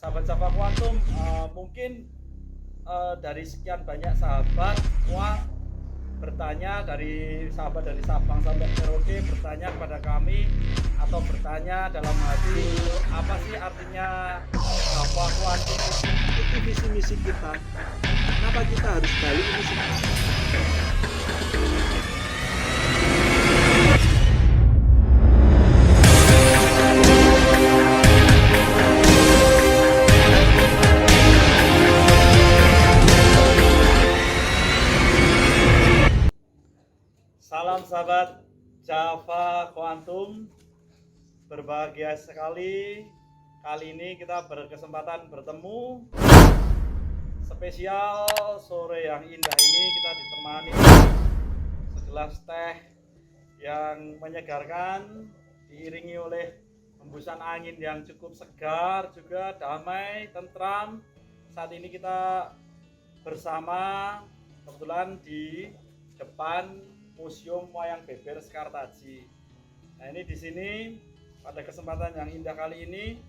Sahabat-sahabat kuantum, mungkin dari sekian banyak sahabat semua bertanya, dari sahabat dari Sabang sampai Merauke bertanya kepada kami atau bertanya dalam hati, apa sih artinya bahwa kuantum itu visi misi kita, kenapa kita harus gali ini semua. Salam sahabat Java Quantum, berbahagia sekali kali ini kita berkesempatan bertemu. Spesial sore yang indah ini kita ditemani segelas teh yang menyegarkan, diiringi oleh hembusan angin yang cukup segar, juga damai, tentram. Saat ini kita bersama kebetulan di depan Museum Wayang Beber Sekartaji. Nah, ini di sini pada kesempatan yang indah kali ini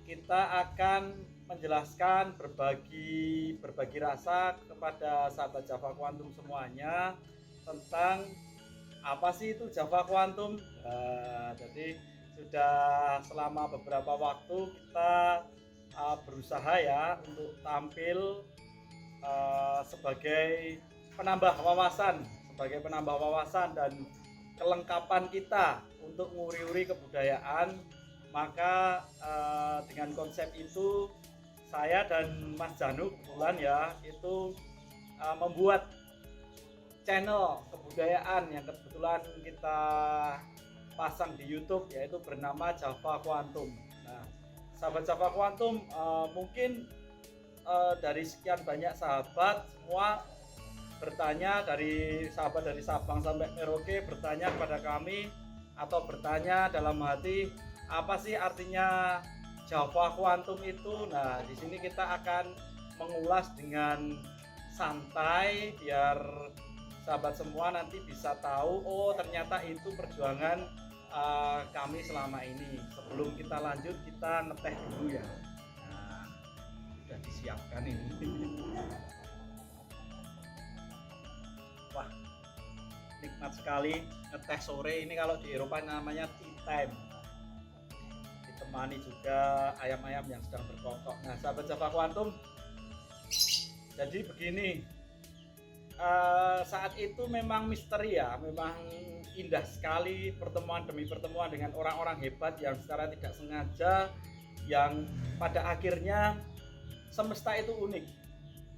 kita akan menjelaskan berbagi rasa kepada sahabat Java Quantum semuanya tentang apa sih itu Java Quantum. Jadi sudah selama beberapa waktu kita berusaha ya untuk tampil sebagai penambah wawasan dan kelengkapan kita untuk nguri-uri kebudayaan. Maka dengan konsep itu saya dan Mas Janu kebetulan ya itu membuat channel kebudayaan yang kebetulan kita pasang di YouTube, yaitu bernama Java Quantum. Nah, sahabat Java Quantum, mungkin dari sekian banyak sahabat semua bertanya, dari sahabat dari Sabang sampai Merauke bertanya kepada kami atau bertanya dalam hati, apa sih artinya Java Quantum itu. Nah, di sini kita akan mengulas dengan santai biar sahabat semua nanti bisa tahu, oh ternyata itu perjuangan kami selama ini. Sebelum kita lanjut, kita ngeteh dulu ya. Nah, sudah disiapkan ini. Wah, nikmat sekali ngeteh sore ini. Kalau di Eropa namanya tea time. Ditemani juga ayam-ayam yang sedang berkokok. Nah, sahabat Java Quantum, jadi begini, saat itu memang misteri ya, memang indah sekali pertemuan demi pertemuan dengan orang-orang hebat yang secara tidak sengaja, yang pada akhirnya semesta itu unik.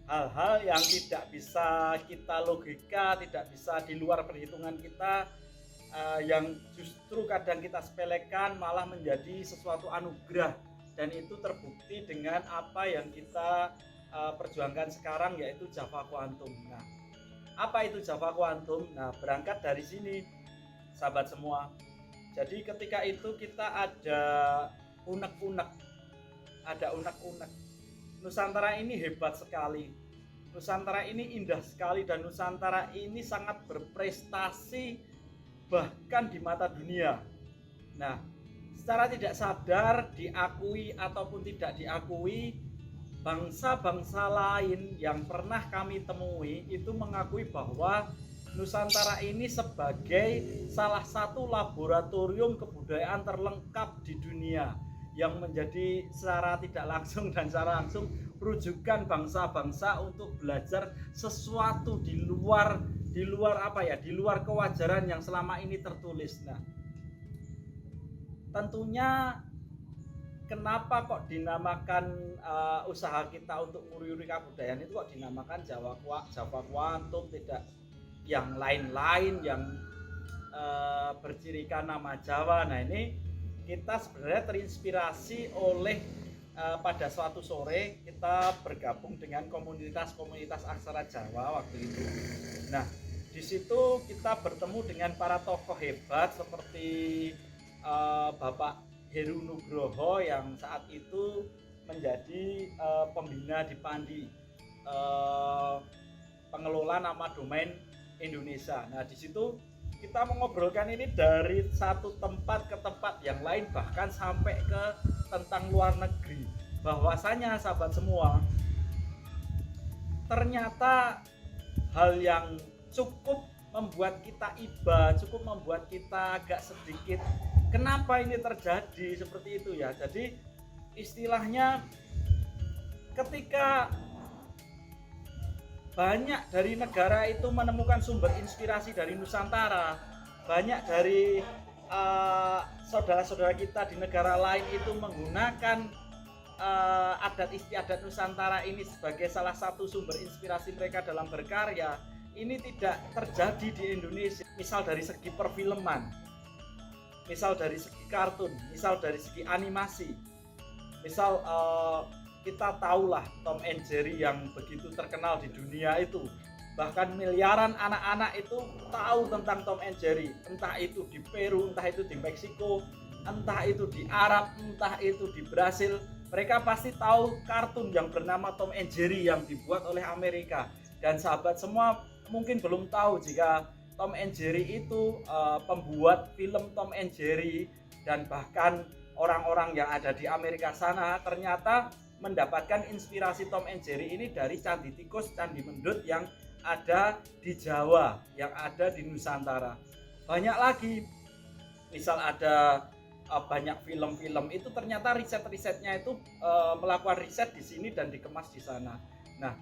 Hal-hal yang tidak bisa kita logika, tidak bisa di luar perhitungan kita, yang justru kadang kita sepelekan malah menjadi sesuatu anugerah, dan itu terbukti dengan apa yang kita perjuangkan sekarang, yaitu Java Quantum. Nah, apa itu Java Quantum? Nah, berangkat dari sini sahabat semua. Jadi ketika itu kita ada unek-unek, Nusantara ini hebat sekali, Nusantara ini indah sekali, dan Nusantara ini sangat berprestasi bahkan di mata dunia. Nah, secara tidak sadar, diakui ataupun tidak diakui, bangsa-bangsa lain yang pernah kami temui itu mengakui bahwa Nusantara ini sebagai salah satu laboratorium kebudayaan terlengkap di dunia, yang menjadi secara tidak langsung dan secara langsung rujukan bangsa-bangsa untuk belajar sesuatu di luar kewajaran yang selama ini tertulis. Nah, tentunya kenapa kok dinamakan usaha kita untuk nguri-nguri kebudayaan itu kok dinamakan Java Quantum, tidak yang lain-lain yang bercirikan nama Jawa. Nah, ini kita sebenarnya terinspirasi oleh pada suatu sore kita bergabung dengan komunitas aksara Jawa waktu itu. Nah, di situ kita bertemu dengan para tokoh hebat seperti Bapak Heru Nugroho yang saat itu menjadi pembina di Pandi, pengelola nama domain Indonesia. Nah, di situ kita mengobrolkan ini dari satu tempat ke tempat yang lain, bahkan sampai ke tentang luar negeri, bahwasanya sahabat semua, ternyata hal yang cukup membuat kita iba, cukup membuat kita agak sedikit kenapa ini terjadi seperti itu ya. Jadi istilahnya ketika banyak dari negara itu menemukan sumber inspirasi dari Nusantara, banyak dari saudara-saudara kita di negara lain itu menggunakan adat istiadat Nusantara ini sebagai salah satu sumber inspirasi mereka dalam berkarya. Ini tidak terjadi di Indonesia. Misal dari segi perfilman, misal dari segi kartun, misal dari segi animasi, misal kita tahulah Tom and Jerry yang begitu terkenal di dunia itu, bahkan miliaran anak-anak itu tahu tentang Tom and Jerry, entah itu di Peru, entah itu di Meksiko, entah itu di Arab, entah itu di Brasil. Mereka pasti tahu kartun yang bernama Tom and Jerry yang dibuat oleh Amerika. Dan sahabat semua mungkin belum tahu jika Tom and Jerry itu pembuat film Tom and Jerry, dan bahkan orang-orang yang ada di Amerika sana ternyata mendapatkan inspirasi Tom and Jerry ini dari candi tikus, candi mendut yang ada di Jawa, yang ada di Nusantara. Banyak lagi, misal ada banyak film-film itu ternyata riset-risetnya itu melakukan riset di sini dan dikemas di sana. Nah,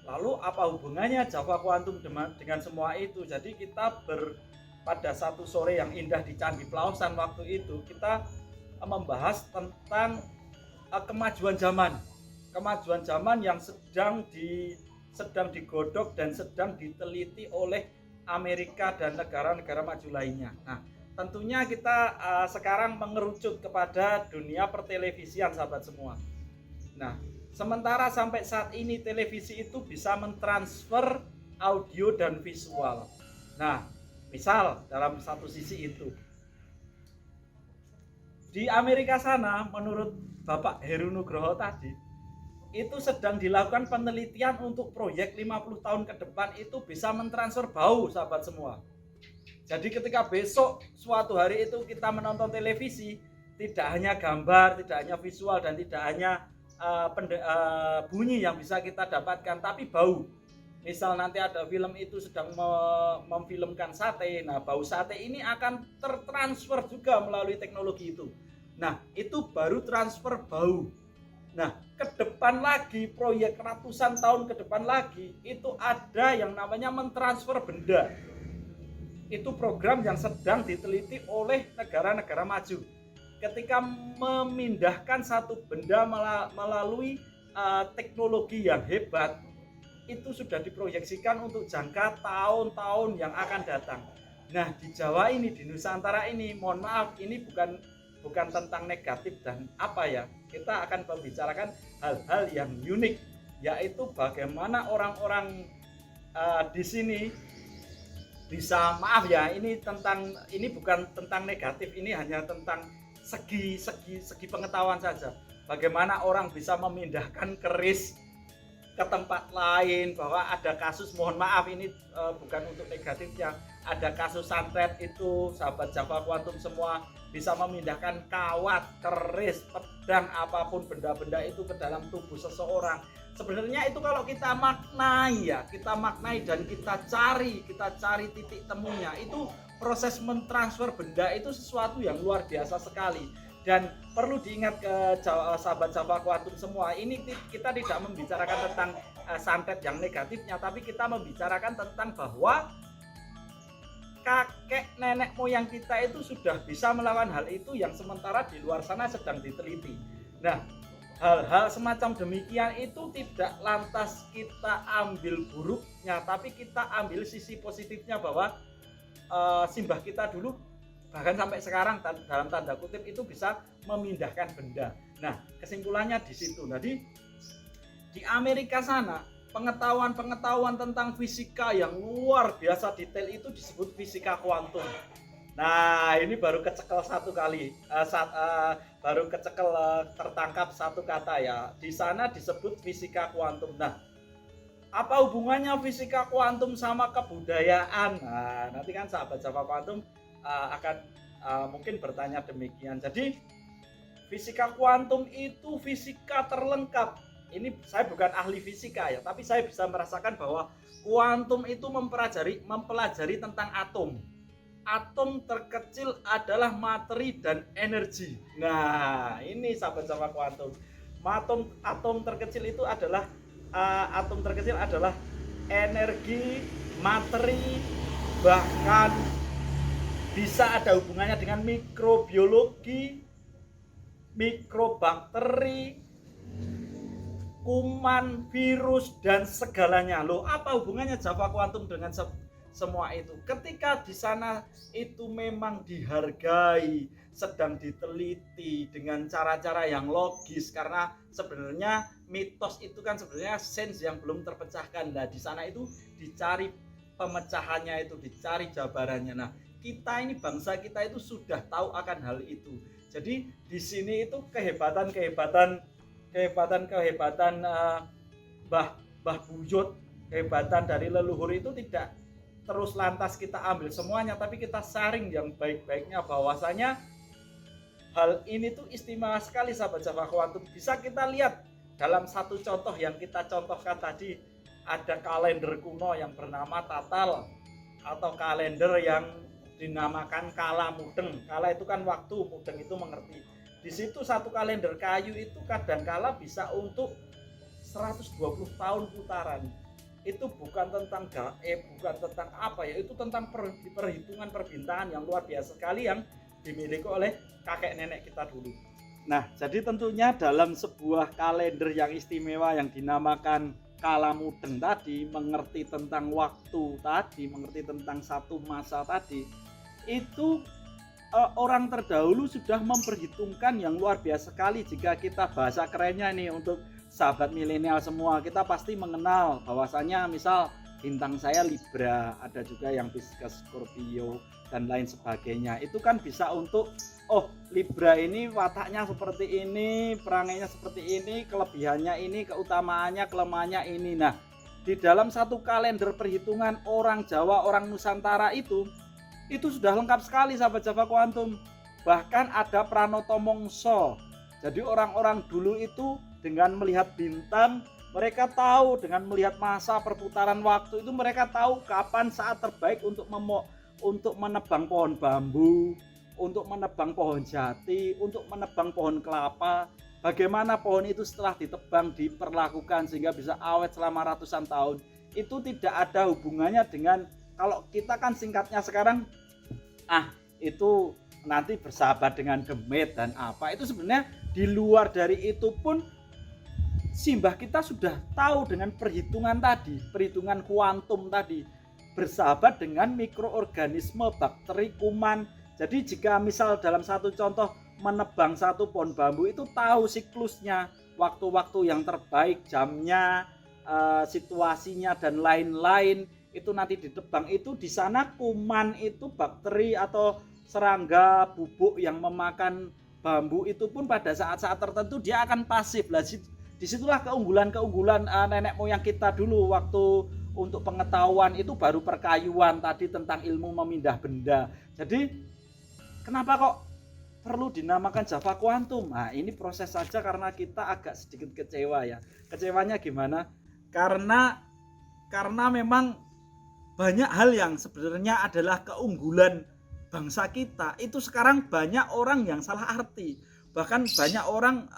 lalu apa hubungannya Java Quantum dengan semua itu? Jadi kita pada satu sore yang indah di Candi Plausan waktu itu, kita membahas tentang kemajuan zaman yang sedang digodok dan sedang diteliti oleh Amerika dan negara-negara maju lainnya. Nah, tentunya kita sekarang mengerucut kepada dunia pertelevisian sahabat semua. Nah, sementara sampai saat ini televisi itu bisa mentransfer audio dan visual. Nah, misal dalam satu sisi itu di Amerika sana, menurut Bapak Heru Nugroho tadi, itu sedang dilakukan penelitian untuk proyek 50 tahun ke depan itu bisa mentransfer bau sahabat semua. Jadi ketika besok suatu hari itu kita menonton televisi, tidak hanya gambar, tidak hanya visual, dan tidak hanya bunyi yang bisa kita dapatkan, tapi bau. Misal nanti ada film itu sedang memfilmkan sate, nah bau sate ini akan tertransfer juga melalui teknologi itu. Nah, itu baru transfer bau. Nah, ke depan lagi, proyek ratusan tahun ke depan lagi, itu ada yang namanya mentransfer benda. Itu program yang sedang diteliti oleh negara-negara maju. Ketika memindahkan satu benda melalui teknologi yang hebat, itu sudah diproyeksikan untuk jangka tahun-tahun yang akan datang. Nah, di Jawa ini, di Nusantara ini, mohon maaf, ini bukan tentang negatif dan apa ya. Kita akan membicarakan hal-hal yang unik, yaitu bagaimana orang-orang di sini bisa, maaf ya, ini bukan tentang negatif, ini hanya tentang segi pengetahuan saja. Bagaimana orang bisa memindahkan keris ke tempat lain, bahwa ada kasus, mohon maaf ini bukan untuk negatifnya, ada kasus santet itu sahabat Java Quantum semua bisa memindahkan kawat, keris, pedang, apapun benda-benda itu ke dalam tubuh seseorang. Sebenarnya itu kalau kita maknai dan kita cari titik temunya, itu proses mentransfer benda itu sesuatu yang luar biasa sekali. Dan perlu diingat ke sahabat Java Quantum semua, ini kita tidak membicarakan tentang santet yang negatifnya, tapi kita membicarakan tentang bahwa kakek nenek moyang kita itu sudah bisa melakukan hal itu yang sementara di luar sana sedang diteliti. Nah, hal-hal semacam demikian itu tidak lantas kita ambil buruknya, tapi kita ambil sisi positifnya, bahwa simbah kita dulu bahkan sampai sekarang dalam tanda kutip itu bisa memindahkan benda. Nah, kesimpulannya di situ. Jadi di Amerika sana pengetahuan tentang fisika yang luar biasa detail itu disebut fisika kuantum. Nah, ini baru kecekel satu kali, tertangkap satu kata ya. Di sana disebut fisika kuantum. Nah, apa hubungannya fisika kuantum sama kebudayaan? Nah, nanti kan sahabat Java Quantum akan mungkin bertanya demikian. Jadi Fisika kuantum itu fisika terlengkap. Ini saya bukan ahli fisika ya, tapi saya bisa merasakan bahwa kuantum itu mempelajari tentang atom. Atom terkecil adalah materi dan energi. Nah, ini sahabat-sahabat kuantum. Atom terkecil itu adalah energi, materi, bahkan bisa ada hubungannya dengan mikrobiologi, mikrobakteri, kuman, virus, dan segalanya. Loh, apa hubungannya Java Quantum dengan semua itu? Ketika di sana itu memang dihargai, sedang diteliti dengan cara-cara yang logis, karena sebenarnya mitos itu kan sebenarnya sains yang belum terpecahkan. Nah, di sana itu dicari pemecahannya, itu dicari jabarannya. Nah, kita ini, bangsa kita itu sudah tahu akan hal itu. Jadi di sini itu kehebatan Mbah Buyut, kehebatan dari leluhur itu tidak terus lantas kita ambil semuanya, tapi kita saring yang baik-baiknya, bahwasanya hal ini tuh istimewa sekali sahabat Java Quantum. Bisa kita lihat dalam satu contoh yang kita contohkan tadi, ada kalender kuno yang bernama Tatal, atau kalender yang dinamakan Kala Mudeng. Kala itu kan waktu, mudeng itu mengerti. Di situ satu kalender kayu itu kadangkala bisa untuk 120 tahun putaran. Itu bukan tentang gaib, bukan tentang apa ya, itu tentang perhitungan perbintangan yang luar biasa sekali yang dimiliki oleh kakek nenek kita dulu. Nah, jadi tentunya dalam sebuah kalender yang istimewa yang dinamakan Kala Mudeng tadi, mengerti tentang waktu tadi, mengerti tentang satu masa tadi, itu orang terdahulu sudah memperhitungkan yang luar biasa sekali. Jika kita bahasa kerennya nih untuk sahabat milenial semua, kita pasti mengenal bahwasanya misal bintang saya Libra, ada juga yang Pisces, Scorpio, dan lain sebagainya. Itu kan bisa untuk, oh Libra ini wataknya seperti ini, perangainya seperti ini, kelebihannya ini, keutamaannya, kelemahannya ini. Nah, di dalam satu kalender perhitungan orang Jawa, orang Nusantara itu sudah lengkap sekali sahabat Java Quantum. Bahkan ada Pranoto Mongso. Jadi orang-orang dulu itu dengan melihat bintang, mereka tahu, dengan melihat masa perputaran waktu itu mereka tahu kapan saat terbaik untuk menebang pohon bambu, untuk menebang pohon jati, untuk menebang pohon kelapa. Bagaimana pohon itu setelah ditebang diperlakukan sehingga bisa awet selama ratusan tahun. Itu tidak ada hubungannya dengan, kalau kita kan singkatnya sekarang, itu nanti bersahabat dengan demit dan apa. Itu sebenarnya di luar dari itu pun simbah kita sudah tahu dengan perhitungan tadi, perhitungan kuantum tadi, bersahabat dengan mikroorganisme, bakteri, kuman. Jadi jika misal dalam satu contoh menebang satu pohon bambu, itu tahu siklusnya, waktu-waktu yang terbaik, jamnya, situasinya, dan lain-lain. Itu nanti ditebang, itu di sana kuman itu, bakteri atau serangga, bubuk yang memakan bambu itu pun pada saat-saat tertentu dia akan pasif. Lah disitulah keunggulan nenek moyang kita dulu waktu untuk pengetahuan itu baru perkayuan tadi tentang ilmu memindah benda. Jadi kenapa kok perlu dinamakan Java Quantum? Nah, ini proses saja karena kita agak sedikit kecewa ya. Kecewanya gimana? Karena memang banyak hal yang sebenarnya adalah keunggulan bangsa kita. Itu sekarang banyak orang yang salah arti. Bahkan banyak orang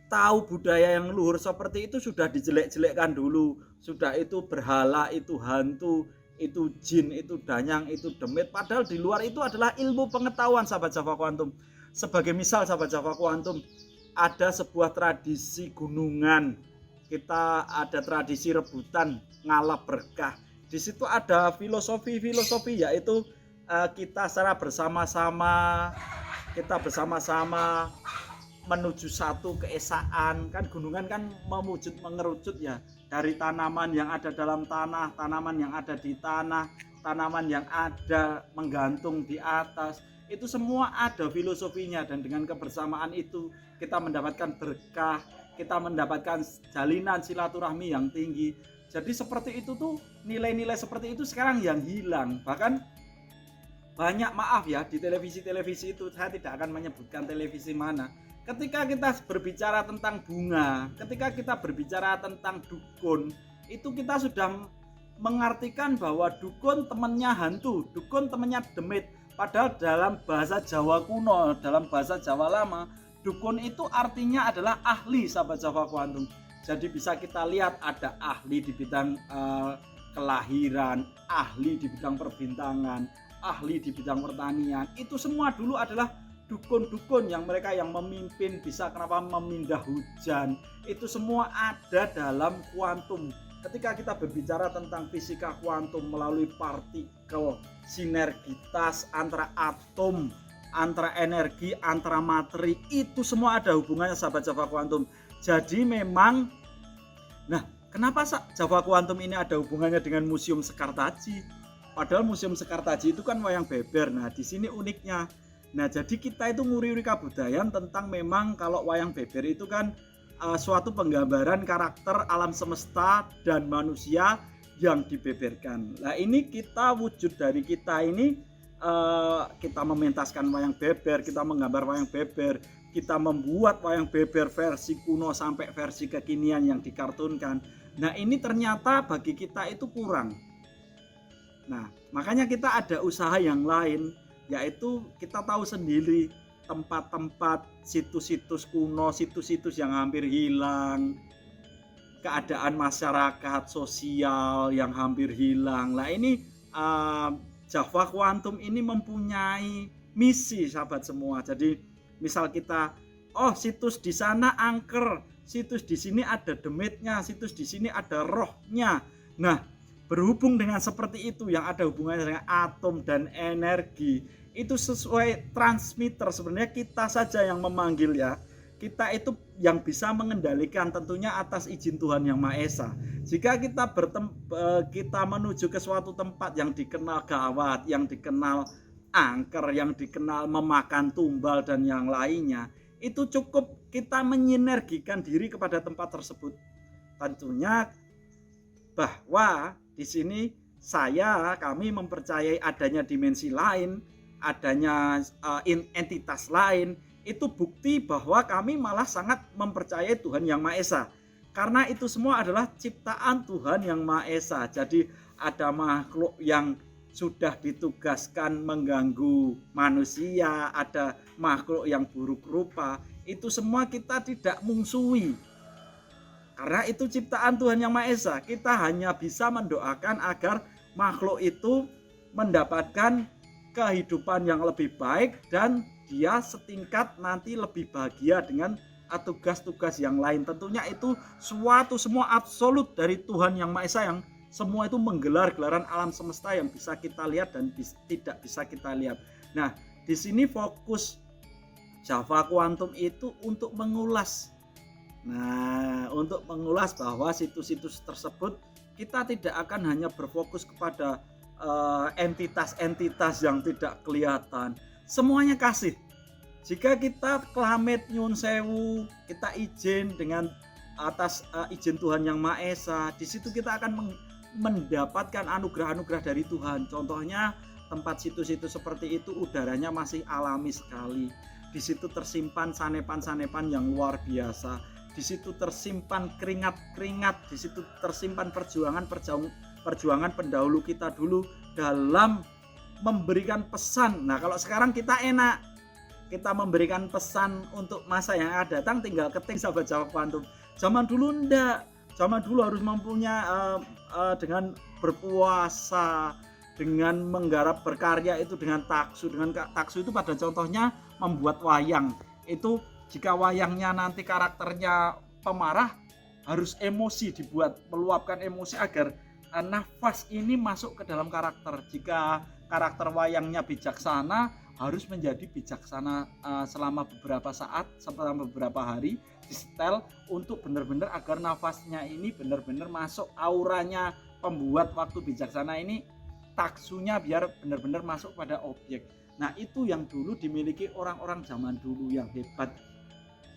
tahu budaya yang luhur seperti itu sudah dijelek-jelekkan dulu. Sudah itu berhala, itu hantu, itu jin, itu danyang, itu demit. Padahal di luar itu adalah ilmu pengetahuan sahabat Java Quantum. Sebagai misal sahabat Java Quantum, ada sebuah tradisi gunungan. Kita ada tradisi rebutan ngalap berkah. Di situ ada filosofi yaitu kita secara bersama-sama menuju satu keesaan. Kan gunungan kan mengerucut ya, dari tanaman yang ada dalam tanah, tanaman yang ada di tanah, tanaman yang ada menggantung di atas. Itu semua ada filosofinya, dan dengan kebersamaan itu kita mendapatkan berkah, kita mendapatkan jalinan silaturahmi yang tinggi. Jadi seperti itu tuh, nilai-nilai seperti itu sekarang yang hilang. Bahkan banyak, maaf ya, di televisi-televisi itu, saya tidak akan menyebutkan televisi mana, ketika kita berbicara tentang bunga, ketika kita berbicara tentang dukun, itu kita sudah mengartikan bahwa dukun temannya hantu, dukun temannya demit. Padahal dalam bahasa Jawa kuno, dalam bahasa Jawa lama, dukun itu artinya adalah ahli, sahabat Java Kuantum. Jadi bisa kita lihat ada ahli di bidang kelahiran, ahli di bidang perbintangan, ahli di bidang pertanian. Itu semua dulu adalah dukun-dukun yang mereka yang memimpin, bisa kenapa memindah hujan. Itu semua ada dalam kuantum. Ketika kita berbicara tentang fisika kuantum melalui partikel, sinergitas antara atom, antara energi, antara materi, itu semua ada hubungannya, sahabat Java Kuantum. Jadi memang, nah kenapa Java Kuantum ini ada hubungannya dengan Museum Sekartaji? Padahal Museum Sekartaji itu kan wayang beber. Nah di sini uniknya. Nah jadi kita itu nguri-uri kabudayaan tentang memang kalau wayang beber itu kan suatu penggambaran karakter alam semesta dan manusia yang dibeberkan. Nah ini kita wujud dari kita ini, kita mementaskan wayang beber, kita menggambar wayang beber, kita membuat wayang beber versi kuno sampai versi kekinian yang dikartunkan. Nah ini ternyata bagi kita itu kurang. Nah makanya kita ada usaha yang lain, yaitu kita tahu sendiri tempat-tempat, situs-situs kuno, situs-situs yang hampir hilang, keadaan masyarakat sosial yang hampir hilang. Nah ini Java Kuantum ini mempunyai misi, sahabat semua. Jadi misal kita, oh situs di sana angker, situs di sini ada demitnya, situs di sini ada rohnya. Nah berhubung dengan seperti itu yang ada hubungannya dengan atom dan energi, itu sesuai transmitter. Sebenarnya kita saja yang memanggil ya, kita itu yang bisa mengendalikan tentunya atas izin Tuhan Yang Maha Esa. Jika kita menuju ke suatu tempat yang dikenal gawat, yang dikenal angker, yang dikenal memakan tumbal dan yang lainnya, itu cukup kita menyinergikan diri kepada tempat tersebut. Tentunya bahwa di sini kami mempercayai adanya dimensi lain, adanya entitas lain. Itu bukti bahwa kami malah sangat mempercayai Tuhan Yang Maha Esa, karena itu semua adalah ciptaan Tuhan Yang Maha Esa. Jadi ada makhluk yang sudah ditugaskan mengganggu manusia, ada makhluk yang buruk rupa. Itu semua kita tidak mungsuhi, karena itu ciptaan Tuhan Yang Maha Esa. Kita hanya bisa mendoakan agar makhluk itu mendapatkan kehidupan yang lebih baik dan dia setingkat nanti lebih bahagia dengan tugas-tugas yang lain. Tentunya itu suatu semua absolut dari Tuhan Yang Maha Esa, yang semua itu menggelar gelaran alam semesta yang bisa kita lihat dan tidak bisa kita lihat. Nah di sini fokus Java Kuantum itu untuk mengulas. Nah untuk mengulas bahwa situs-situs tersebut kita tidak akan hanya berfokus kepada entitas-entitas yang tidak kelihatan, semuanya kasih. Jika kita kelamet nyun sewu, kita izin dengan atas izin Tuhan Yang Maha Esa, di situ kita akan mendapatkan anugerah-anugerah dari Tuhan. Contohnya tempat situs-situs seperti itu udaranya masih alami sekali. Di situ tersimpan sanepan-sanepan yang luar biasa. Di situ tersimpan keringat-keringat, di situ tersimpan perjuangan pendahulu kita dulu dalam memberikan pesan. Nah kalau sekarang kita enak, kita memberikan pesan untuk masa yang akan datang tinggal ketik, sahabat Java Kuantum. Zaman dulu enggak, zaman dulu harus mempunyai dengan berpuasa, dengan menggarap berkarya itu dengan taksu. Dengan taksu itu pada contohnya membuat wayang. Itu jika wayangnya nanti karakternya pemarah, harus emosi dibuat, meluapkan emosi agar nafas ini masuk ke dalam karakter. Jika karakter wayangnya bijaksana, harus menjadi bijaksana selama beberapa saat, selama beberapa hari, disetel untuk benar-benar agar nafasnya ini benar-benar masuk, auranya pembuat waktu bijaksana ini, taksunya biar benar-benar masuk pada objek. Nah itu yang dulu dimiliki orang-orang zaman dulu yang hebat.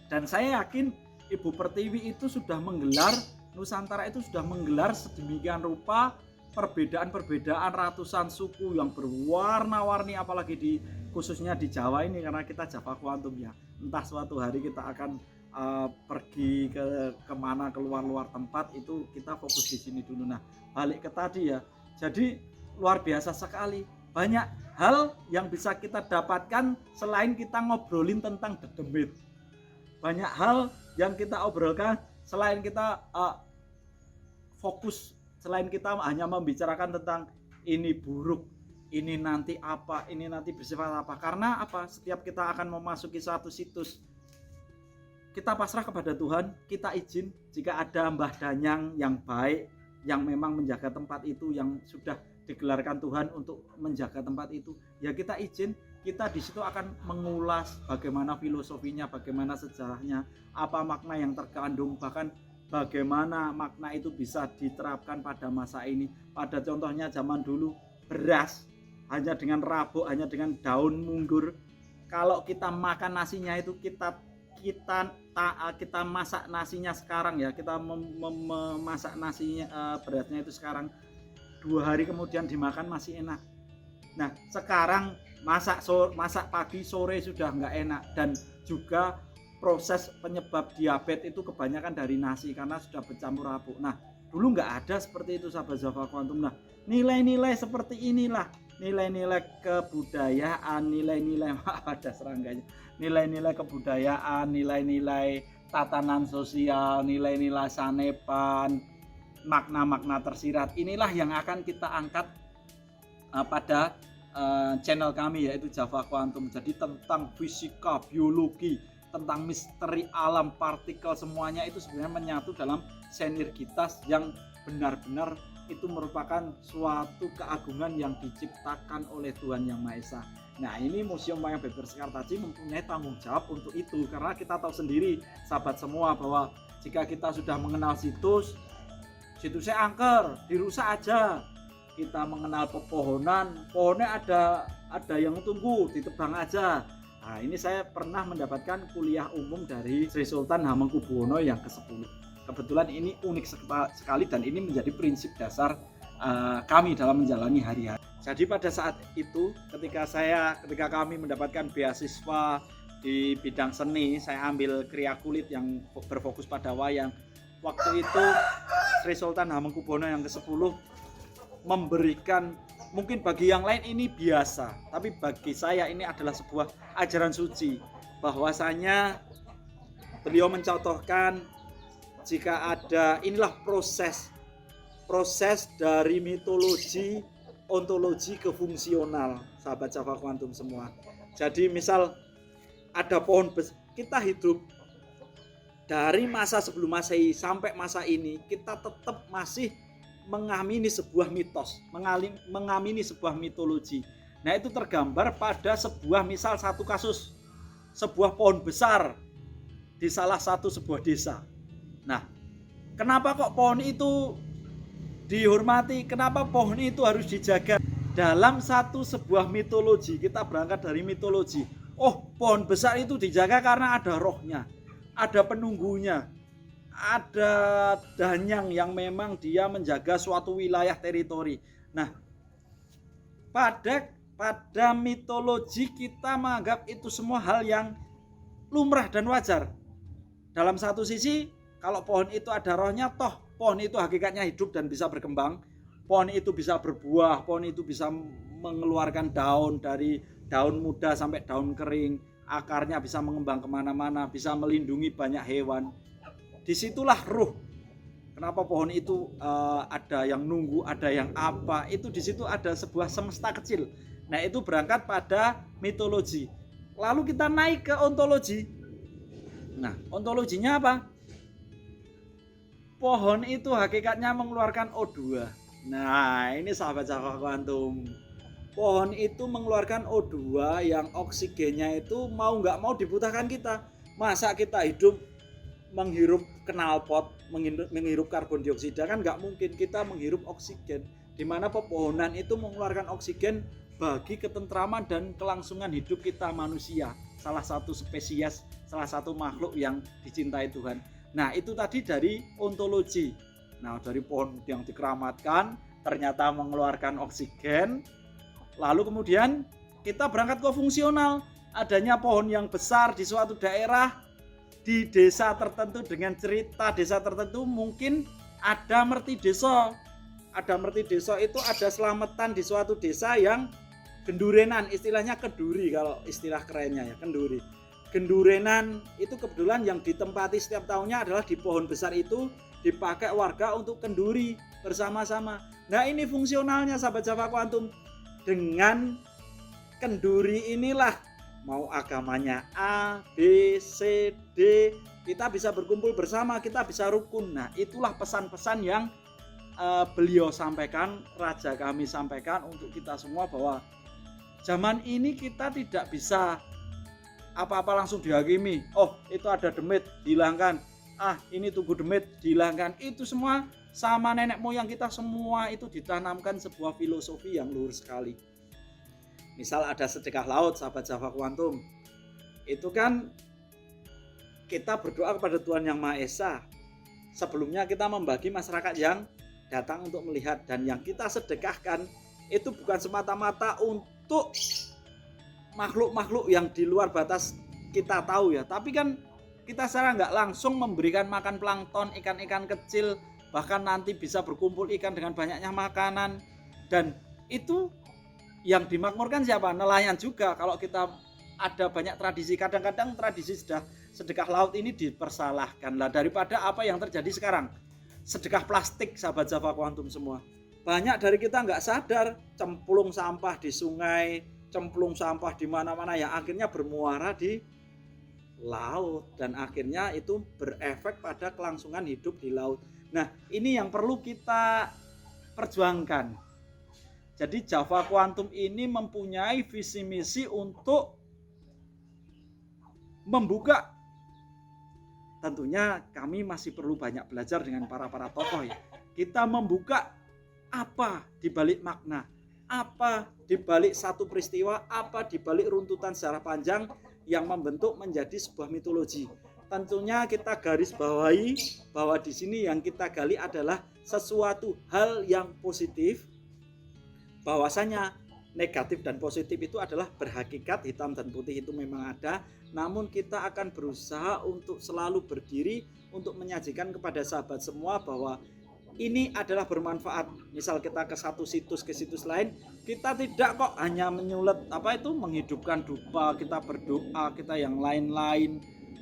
Dan saya yakin Ibu Pertiwi itu sudah menggelar, Nusantara itu sudah menggelar sedemikian rupa perbedaan-perbedaan ratusan suku yang berwarna-warni, apalagi khususnya di Jawa ini, karena kita Java Quantum ya. Entah suatu hari kita akan pergi kemana, keluar tempat, itu kita fokus di sini dulu. Nah, balik ke tadi ya, jadi luar biasa sekali, banyak hal yang bisa kita dapatkan selain kita ngobrolin tentang The Demit. Banyak hal yang kita obrolkan selain kita fokus, selain kita hanya membicarakan tentang ini buruk, ini nanti apa, ini nanti bersifat apa. Karena apa? Setiap kita akan memasuki suatu situs, kita pasrah kepada Tuhan, kita izin jika ada Mbah Danyang yang baik, yang memang menjaga tempat itu, yang sudah digelarkan Tuhan untuk menjaga tempat itu, ya kita izin, kita di situ akan mengulas bagaimana filosofinya, bagaimana sejarahnya, apa makna yang terkandung, bahkan bagaimana makna itu bisa diterapkan pada masa ini. Pada contohnya zaman dulu, beras hanya dengan rabuk, hanya dengan daun munggur. Kalau kita makan nasinya itu kita masak nasinya sekarang ya, kita memasak nasinya, berasnya itu sekarang, 2 hari kemudian dimakan masih enak. Nah sekarang masak pagi sore sudah nggak enak, dan juga proses penyebab diabetes itu kebanyakan dari nasi karena sudah bercampur rabuk. Nah dulu nggak ada seperti itu sahabat Java Quantum. Nah nilai-nilai seperti inilah, nilai-nilai kebudayaan, nilai-nilai ada serangganya, nilai-nilai kebudayaan, nilai-nilai tatanan sosial, nilai-nilai sanepan, makna-makna tersirat, inilah yang akan kita angkat pada channel kami, yaitu Java Quantum. Jadi tentang fisika, biologi, tentang misteri alam, partikel, semuanya itu sebenarnya menyatu dalam sinergitas yang benar-benar itu merupakan suatu keagungan yang diciptakan oleh Tuhan Yang Maha Esa. Nah ini Museum Wayang Beber Sekartaji mempunyai tanggung jawab untuk itu, karena kita tahu sendiri sahabat semua bahwa jika kita sudah mengenal situsnya angker, dirusak aja. Kita mengenal pepohonan, pohonnya ada yang tunggu, ditebang aja. Nah ini saya pernah mendapatkan kuliah umum dari Sri Sultan Hamengkubuwono yang ke-10. Kebetulan ini unik sekali dan ini menjadi prinsip dasar kami dalam menjalani hari-hari. Jadi pada saat itu ketika kami mendapatkan beasiswa di bidang seni, saya ambil kriya kulit yang berfokus pada wayang. Waktu itu Sri Sultan Hamengkubuwono yang ke-10 memberikan, mungkin bagi yang lain ini biasa, tapi bagi saya ini adalah sebuah ajaran suci, bahwasanya beliau mencontohkan jika ada, inilah proses dari mitologi, ontologi ke fungsional, sahabat Java Quantum semua. Jadi misal ada pohon, kita hidup dari masa sebelum Masehi sampai masa ini, kita tetap masih mengamini sebuah mitos, mengamini sebuah mitologi. Nah itu tergambar pada sebuah, misal satu kasus, sebuah pohon besar di salah satu sebuah desa. Nah kenapa kok pohon itu dihormati, kenapa pohon itu harus dijaga? Dalam sebuah mitologi, kita berangkat dari mitologi, oh pohon besar itu dijaga karena ada rohnya, ada penunggunya, ada danyang yang memang dia menjaga suatu wilayah teritori. Nah pada mitologi kita menganggap itu semua hal yang lumrah dan wajar. Dalam satu sisi, kalau pohon itu ada rohnya, toh pohon itu hakikatnya hidup dan bisa berkembang, pohon itu bisa berbuah, pohon itu bisa mengeluarkan daun, dari daun muda sampai daun kering, akarnya bisa mengembang kemana-mana, bisa melindungi banyak hewan. Disitulah ruh. Kenapa pohon itu ada yang nunggu, ada yang apa, itu disitu ada sebuah semesta kecil. Nah itu berangkat pada mitologi. Lalu kita naik ke ontologi. Nah ontologinya apa? Pohon itu hakikatnya mengeluarkan O2. Nah ini sahabat Java Quantum, pohon itu mengeluarkan O2 yang oksigennya itu mau nggak mau dibutuhkan kita. Masa kita hidup menghirup knalpot, menghirup karbon dioksida, kan nggak mungkin. Kita menghirup oksigen, di mana pepohonan itu mengeluarkan oksigen bagi ketentraman dan kelangsungan hidup kita manusia, salah satu spesies, salah satu makhluk yang dicintai Tuhan. Nah itu tadi dari ontologi. Nah dari pohon yang dikeramatkan, ternyata mengeluarkan oksigen. Lalu kemudian kita berangkat ke fungsional. Adanya pohon yang besar di suatu daerah, di desa tertentu dengan cerita desa tertentu, mungkin ada merti desa. Ada merti desa itu ada selamatan di suatu desa yang gendurenan, istilahnya keduri kalau istilah kerennya ya, kenduri. Gendurenan itu kebetulan yang ditempati setiap tahunnya adalah di pohon besar itu dipakai warga untuk kenduri bersama-sama. Nah ini fungsionalnya sahabat Java Quantum. Dengan kenduri inilah mau agamanya A, B, C, D, kita bisa berkumpul bersama, kita bisa rukun. Nah itulah pesan-pesan yang beliau sampaikan, raja kami sampaikan untuk kita semua, bahwa zaman ini kita tidak bisa apa-apa langsung dihakimi. Oh itu ada demit, dihilangkan. Ah ini tugu demit, dihilangkan. Itu semua sama nenek moyang kita semua itu ditanamkan sebuah filosofi yang luhur sekali. Misal ada sedekah laut sahabat Java Quantum, itu kan kita berdoa kepada Tuhan Yang Maha Esa. Sebelumnya kita membagi masyarakat yang datang untuk melihat, dan yang kita sedekahkan itu bukan semata-mata untuk makhluk-makhluk yang di luar batas kita tahu ya, tapi kan kita secara nggak langsung memberikan makan plankton, ikan-ikan kecil, bahkan nanti bisa berkumpul ikan dengan banyaknya makanan. Dan itu yang dimakmurkan siapa? Nelayan juga. Kalau kita ada banyak tradisi, kadang-kadang tradisi sudah sedekah laut ini dipersalahkan lah, daripada apa yang terjadi sekarang, sedekah plastik sahabat Java Quantum semua. Banyak dari kita nggak sadar cemplung sampah di sungai, cemplung sampah di mana-mana yang akhirnya bermuara di laut, dan akhirnya itu berefek pada kelangsungan hidup di laut. Nah ini yang perlu kita perjuangkan. Jadi Java Quantum ini mempunyai visi misi untuk membuka. Tentunya kami masih perlu banyak belajar dengan para tokoh ya. Kita membuka apa di balik makna, apa di balik satu peristiwa, apa di balik runtutan sejarah panjang yang membentuk menjadi sebuah mitologi. Tentunya kita garis bawahi bahwa di sini yang kita gali adalah sesuatu hal yang positif, bahwasanya negatif dan positif itu adalah berhakikat, hitam dan putih itu memang ada, namun kita akan berusaha untuk selalu berdiri untuk menyajikan kepada sahabat semua bahwa ini adalah bermanfaat. Misal kita ke satu situs, ke situs lain, kita tidak kok hanya menyulut menghidupkan dupa, kita berdoa, kita yang lain-lain.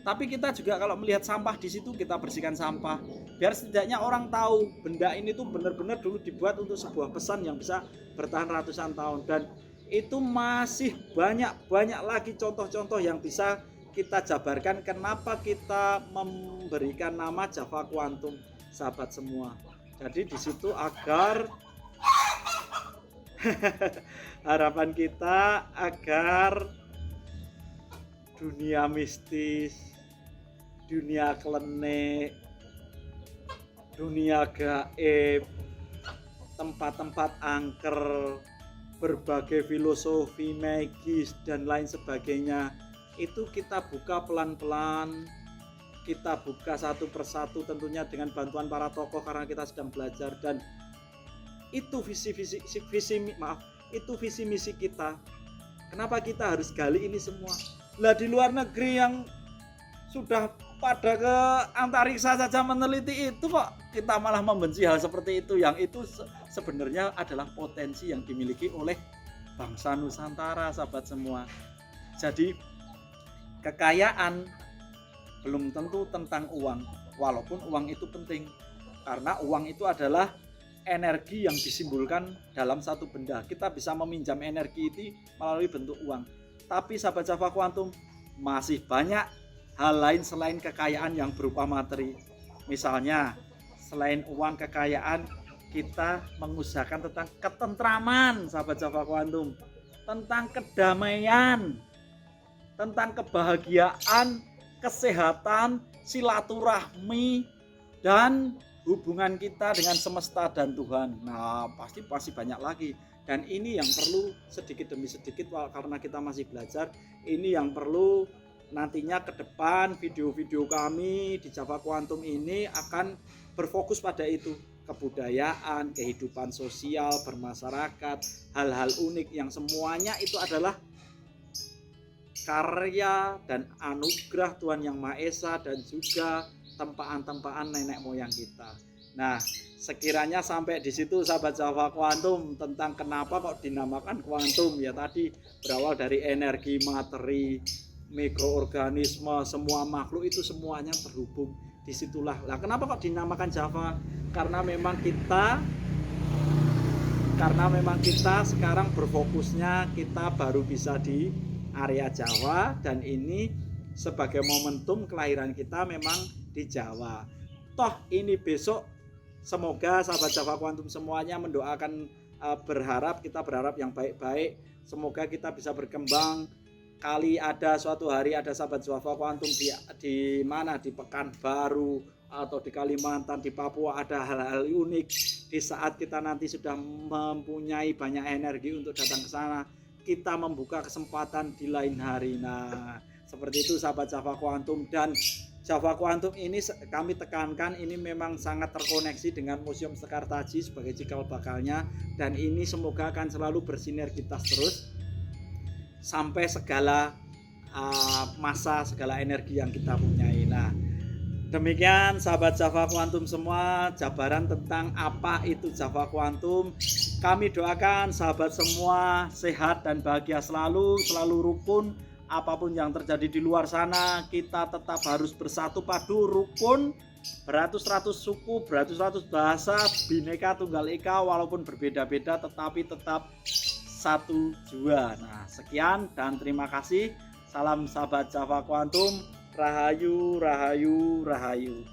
Tapi kita juga kalau melihat sampah di situ, kita bersihkan sampah. Biar setidaknya orang tahu benda ini tuh benar-benar dulu dibuat untuk sebuah pesan yang bisa bertahan ratusan tahun. Dan itu masih banyak lagi contoh-contoh yang bisa kita jabarkan kenapa kita memberikan nama Java Quantum sahabat semua. Jadi di situ agar harapan kita agar dunia mistis, dunia klenik, dunia gaib, tempat-tempat angker, berbagai filosofi magis dan lain sebagainya, itu kita buka pelan-pelan, kita buka satu persatu, tentunya dengan bantuan para tokoh karena kita sedang belajar. Dan itu visi misi kita. Kenapa kita harus gali ini semua? Lah di luar negeri yang sudah pada ke antariksa saja meneliti itu kok kita malah membenci hal seperti itu, yang itu sebenarnya adalah potensi yang dimiliki oleh bangsa Nusantara sahabat semua. Jadi kekayaan belum tentu tentang uang, walaupun uang itu penting, karena uang itu adalah energi yang disimbolkan dalam satu benda. Kita bisa meminjam energi itu melalui bentuk uang. Tapi sahabat Java Quantum, masih banyak hal lain selain kekayaan yang berupa materi. Misalnya selain uang, kekayaan, kita mengusahakan tentang ketentraman sahabat Java Quantum, tentang kedamaian, tentang kebahagiaan, kesehatan, silaturahmi, dan hubungan kita dengan semesta dan Tuhan. Nah pasti banyak lagi. Dan ini yang perlu sedikit demi sedikit, karena kita masih belajar, ini yang perlu nantinya ke depan video-video kami di Java Quantum ini akan berfokus pada itu, kebudayaan, kehidupan sosial, bermasyarakat, hal-hal unik yang semuanya itu adalah karya dan anugerah Tuhan Yang Maha Esa dan juga tempaan-tempaan nenek moyang kita. Nah, sekiranya sampai di situ sahabat Java Quantum tentang kenapa kok dinamakan kuantum, ya tadi berawal dari energi, materi, mikroorganisme, semua makhluk itu semuanya terhubung disitulah. Lah kenapa kok dinamakan Java? Karena memang kita sekarang berfokusnya kita baru bisa di area Jawa, dan ini sebagai momentum kelahiran kita memang di Jawa. Toh ini besok semoga sahabat Java Quantum semuanya mendoakan, kita berharap yang baik-baik, semoga kita bisa berkembang. Kali ada suatu hari ada sahabat Java Quantum di mana, di Pekanbaru atau di Kalimantan, di Papua, ada hal-hal unik. Di saat kita nanti sudah mempunyai banyak energi untuk datang ke sana, kita membuka kesempatan di lain hari. Nah, seperti itu sahabat Java Quantum. Dan Java Quantum ini kami tekankan ini memang sangat terkoneksi dengan Museum Sekartaji sebagai cikal bakalnya, dan ini semoga akan selalu bersinergitas terus sampai segala masa, segala energi yang kita punyai. Nah, demikian sahabat Java Quantum semua, jabaran tentang apa itu Java Quantum. Kami doakan sahabat semua sehat dan bahagia selalu rukun. Apapun yang terjadi di luar sana, kita tetap harus bersatu padu, rukun, beratus-ratus suku, beratus-ratus bahasa, Bhinneka Tunggal Ika, walaupun berbeda-beda tetapi tetap satu jua. Nah, sekian dan terima kasih. Salam sahabat Java Quantum. Rahayu, rahayu, rahayu.